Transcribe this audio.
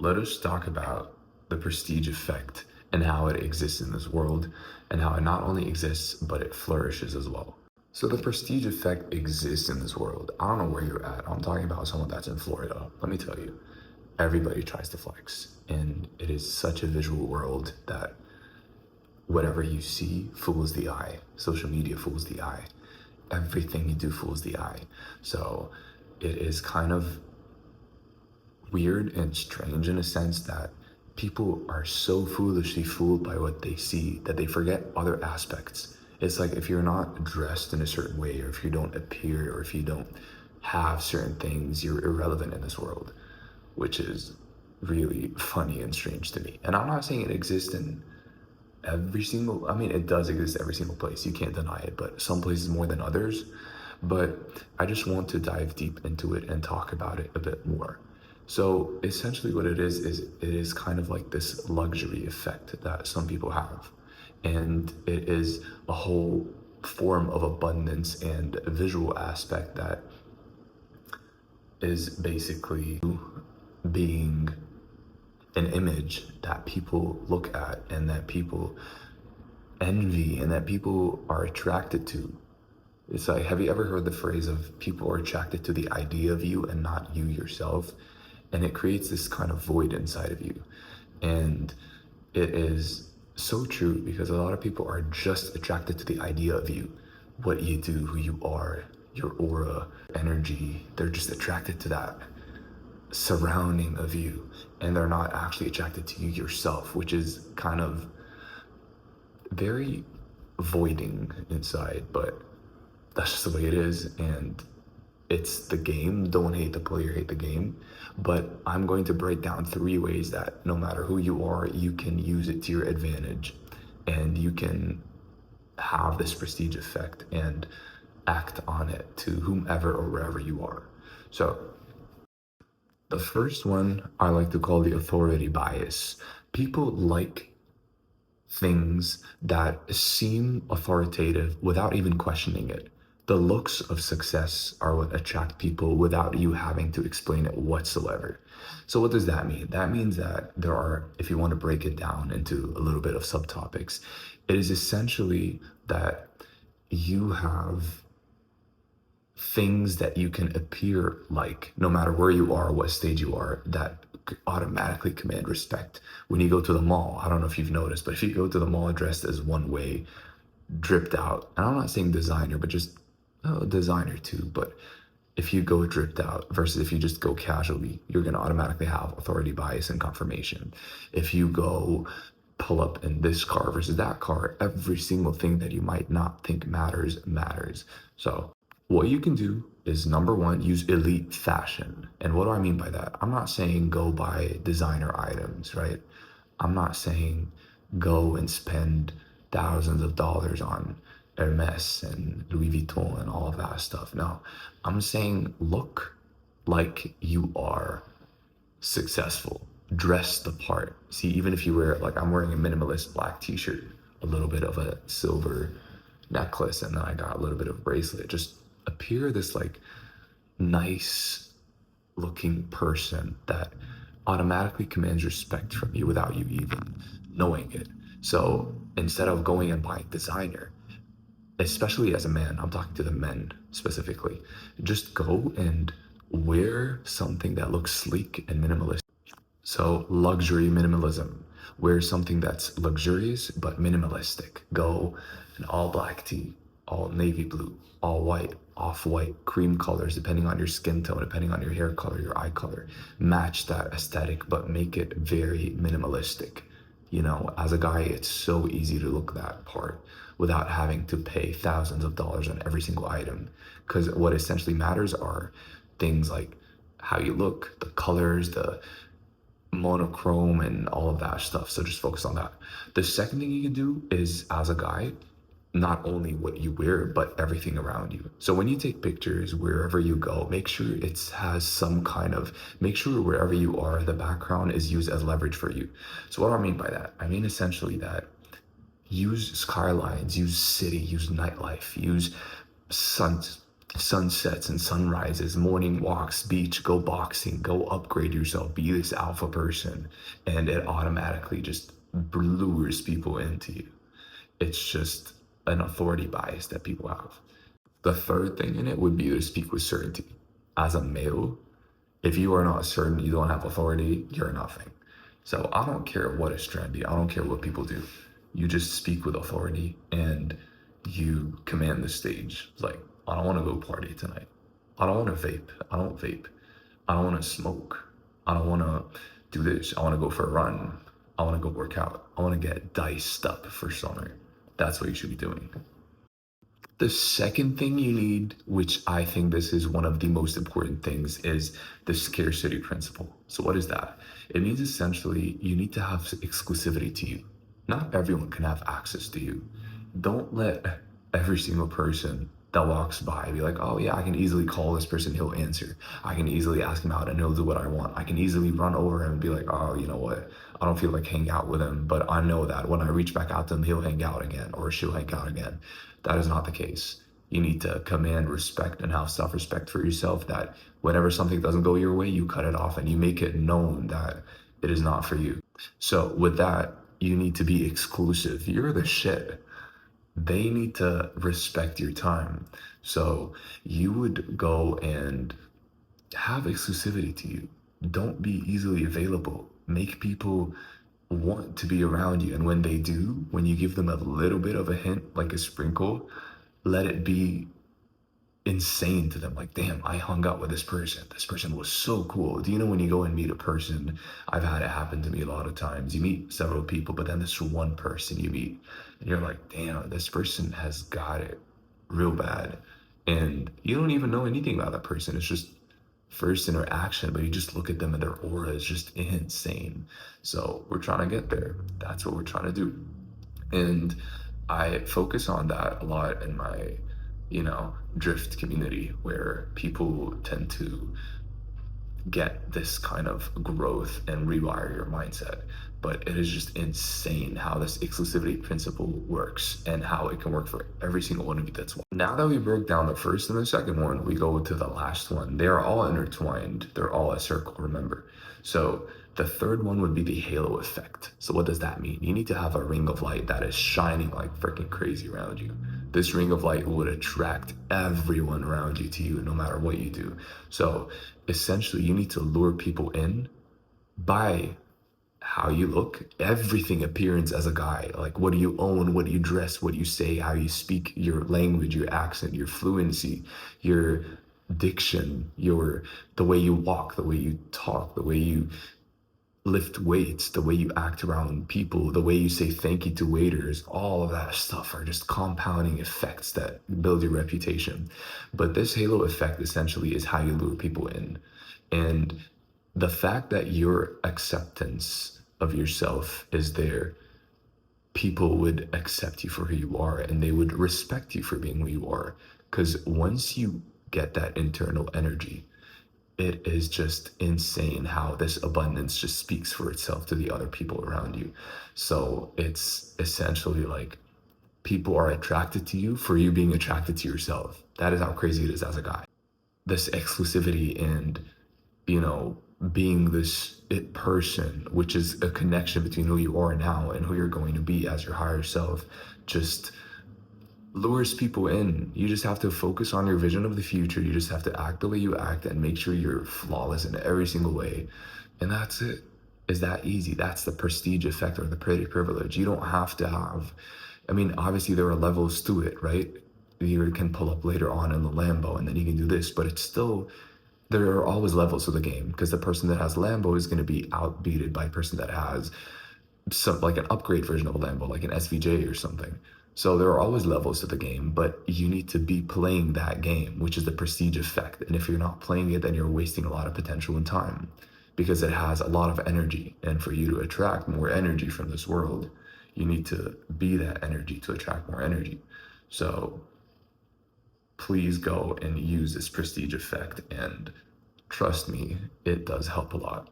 let us talk about the prestige effect and how it exists in this world and how it not only exists, but it flourishes as well. So the prestige effect exists in this world. I don't know where you're at. I'm talking about someone that's in Florida. Let me tell you, everybody tries to flex. And it is such a visual world that whatever you see fools the eye. Social media fools the eye. Everything you do fools the eye. So it is kind of weird and strange in a sense that people are so foolishly fooled by what they see that they forget other aspects. It's like if you're not dressed in a certain way, or if you don't appear, or if you don't have certain things, you're irrelevant in this world, which is really funny and strange to me. And I'm not saying it exists in every single, I mean, it does exist every single place. You can't deny it, but some places more than others. But I just want to dive deep into it and talk about it a bit more. So essentially what it is it is kind of like this luxury effect that some people have. And it is a whole form of abundance and a visual aspect that is basically being an image that people look at and that people envy and that people are attracted to. It's like, have you ever heard the phrase of people are attracted to the idea of you and not you yourself? And it creates this kind of void inside of you. And it is so true because a lot of people are just attracted to the idea of you, what you do, who you are, your aura, energy. They're just attracted to that surrounding of you, and they're not actually attracted to you yourself, which is kind of very voiding inside, but that's just the way it is. And it's the game. Don't hate the player, hate the game. But I'm going to break down 3 ways that no matter who you are, you can use it to your advantage, and you can have this prestige effect and act on it to whomever or wherever you are. So the first one I like to call the authority bias. People like things that seem authoritative without even questioning it. The looks of success are what attract people without you having to explain it whatsoever. So what does that mean? That means that there are, if you want to break it down into a little bit of subtopics, it is essentially that you have things that you can appear like, no matter where you are, what stage you are, that automatically command respect. When you go to the mall, I don't know if you've noticed, but if you go to the mall dressed as one way, dripped out, and I'm not saying designer, but just designer too, but if you go dripped out versus if you just go casually, you're going to automatically have authority bias and confirmation. If you go pull up in this car versus that car, every single thing that you might not think matters. So what you can do is, number one, use elite fashion. And what do I mean by that? I'm not saying go buy designer items, right? I'm not saying go and spend thousands of dollars on Hermes and Louis Vuitton and all of that stuff. No, I'm saying look like you are successful, dress the part. See, even if you wear, like I'm wearing a minimalist black t-shirt, a little bit of a silver necklace, and then I got a little bit of bracelet, just appear this like nice looking person that automatically commands respect from you without you even knowing it. So instead of going and buying designer, especially as a man, I'm talking to the men specifically, just go and wear something that looks sleek and minimalist. So luxury minimalism. Wear something that's luxurious but minimalistic. Go an all black tee, all navy blue, all white, off-white, cream colors, depending on your skin tone, depending on your hair color, your eye color. Match that aesthetic, but make it very minimalistic. You know, as a guy, it's so easy to look that part without having to pay thousands of dollars on every single item. Because what essentially matters are things like how you look, the colors, the monochrome, and all of that stuff. So just focus on that. The second thing you can do is, as a guy, not only what you wear, but everything around you. So when you take pictures, wherever you go, make sure it has some kind of, make sure wherever you are, the background is used as leverage for you. So what do I mean by that? I mean essentially that use skylines, use city, use nightlife, use sun, sunsets and sunrises, morning walks, beach, go boxing, go upgrade yourself, be this alpha person. And it automatically just lures people into you. It's just an authority bias that people have. The third thing in it would be to speak with certainty. As a male, if you are not certain, you don't have authority, you're nothing. So I don't care what is trendy. I don't care what people do. You just speak with authority and you command the stage. Like, I don't want to go party tonight. I don't want to vape. I don't vape. I don't want to smoke. I don't want to do this. I want to go for a run. I want to go work out. I want to get diced up for summer. That's what you should be doing. The second thing you need, which I think this is one of the most important things, is the scarcity principle. So what is that? It means essentially you need to have exclusivity to you. Not everyone can have access to you. Don't let every single person that walks by be like, oh yeah, I can easily call this person, he'll answer. I can easily ask him out and he'll do what I want. I can easily run over him and be like, oh, you know what? I don't feel like hanging out with him, but I know that when I reach back out to him, he'll hang out again or she'll hang out again. That is not the case. You need to command respect and have self-respect for yourself, that whenever something doesn't go your way, you cut it off and you make it known that it is not for you. So with that, you need to be exclusive. You're the shit. They need to respect your time. So you would go and have exclusivity to you. Don't be easily available. Make people want to be around you. And when they do, when you give them a little bit of a hint, like a sprinkle, let it be insane to them. Like, damn, I hung out with this person. This person was so cool. Do you know when you go and meet a person? I've had it happen to me a lot of times. You meet several people, but then this one person you meet, and you're like, damn, this person has got it real bad. And you don't even know anything about that person. It's just first interaction, but you just look at them and their aura is just insane. So we're trying to get there. That's what we're trying to do. And I focus on that a lot in my, drift community, where people tend to get this kind of growth and rewire your mindset. But it is just insane how this exclusivity principle works and how it can work for every single one of you that's one. Now that we broke down the first and the second one, we go to the last one. They are all intertwined. They're all a circle, remember. So the third one would be the halo effect. So what does that mean? You need to have a ring of light that is shining like freaking crazy around you. This ring of light would attract everyone around you to you, no matter what you do. So essentially, you need to lure people in by how you look, everything, appearance as a guy. Like, what do you own? What do you dress? What do you say? How you speak, your language, your accent, your fluency, your diction, the way you walk, the way you talk, the way you lift weights, the way you act around people, the way you say thank you to waiters, all of that stuff are just compounding effects that build your reputation. But this halo effect essentially is how you lure people in. And the fact that your acceptance of yourself is there, people would accept you for who you are and they would respect you for being who you are. Because once you get that internal energy, it is just insane how this abundance just speaks for itself to the other people around you. So it's essentially like people are attracted to you for you being attracted to yourself. That is how crazy it is as a guy. This exclusivity and, being this it person, which is a connection between who you are now and who you're going to be as your higher self, just lures people in. You just have to focus on your vision of the future. You just have to act the way you act and make sure you're flawless in every single way. And that's it. Is that easy? That's the prestige effect or the pretty privilege. You don't have to have, obviously there are levels to it, right? You can pull up later on in the Lambo and then you can do this, but it's still, there are always levels to the game, because the person that has Lambo is going to be outbeated by a person that has some like an upgrade version of a Lambo, like an SVJ or something. So there are always levels to the game, but you need to be playing that game, which is the prestige effect. And if you're not playing it, then you're wasting a lot of potential and time, because it has a lot of energy. And for you to attract more energy from this world, you need to be that energy to attract more energy. So please go and use this prestige effect, and trust me, it does help a lot.